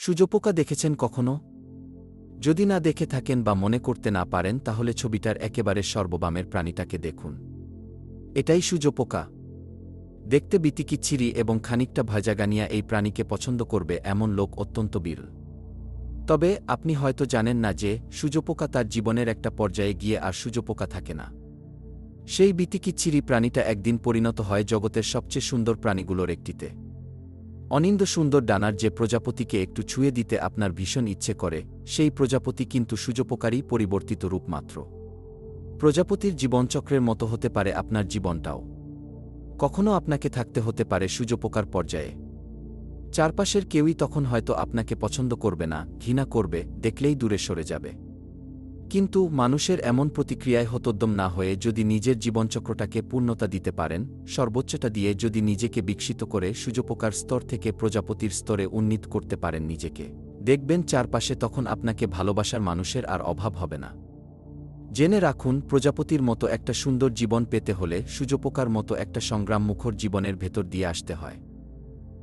সূচপোকা দেখেছেন কখনো? যদি না দেখে থাকেন বা মনে করতে না পারেন তাহলে ছবিটার একেবারে সর্ববামের প্রাণীটাকে দেখুন। এটাই সূচপোকা। দেখতে বিতিকিচ্ছিরি এবং খানিকটা ভাজাগানিয়া এই প্রাণীকে পছন্দ করবে এমন লোক অত্যন্ত বিরল। তবে আপনি হয়তো জানেন না যে সূচপোকা তার জীবনের একটা পর্যায়ে গিয়ে আর সূচপোকা থাকে না। সেই বিতিকিচ্ছিরি প্রাণীটা একদিন পরিণত হয় জগতের সবচেয়ে সুন্দর প্রাণীগুলোর একটিতে। অনিন্দ সুন্দর ডানার যে প্রজাপতিকে একটু ছুঁয়ে দিতে আপনার ভীষণ ইচ্ছে করে, সেই প্রজাপতি কিন্তু সূচপোকারই পরিবর্তিত রূপ মাত্র। প্রজাপতির জীবনচক্রের মতো হতে পারে আপনার জীবনটাও। কখনো আপনাকে থাকতে হতে পারে সূচপোকার পর্যায়ে। চারপাশের কেউই তখন হয়তো আপনাকে পছন্দ করবে না, ঘৃণা করবে, দেখলেই দূরে সরে যাবে। কিন্তু মানুষের এমন প্রতিক্রিয়ায় হতোদ্যম না হয়ে যদি নিজের জীবনচক্রটাকে পূর্ণতা দিতে পারেন, সর্বোচ্চটা দিয়ে যদি নিজেকে বিকশিত করে সূচপোকার স্তর থেকে প্রজাপতির স্তরে উন্নীত করতে পারেন নিজেকে, দেখবেন চারপাশে তখন আপনাকে ভালোবাসার মানুষের আর অভাব হবে না। জেনে রাখুন, প্রজাপতির মতো একটা সুন্দর জীবন পেতে হলে সূচপোকার মতো একটা সংগ্রামমুখর জীবনের ভেতর দিয়ে আসতে হয়।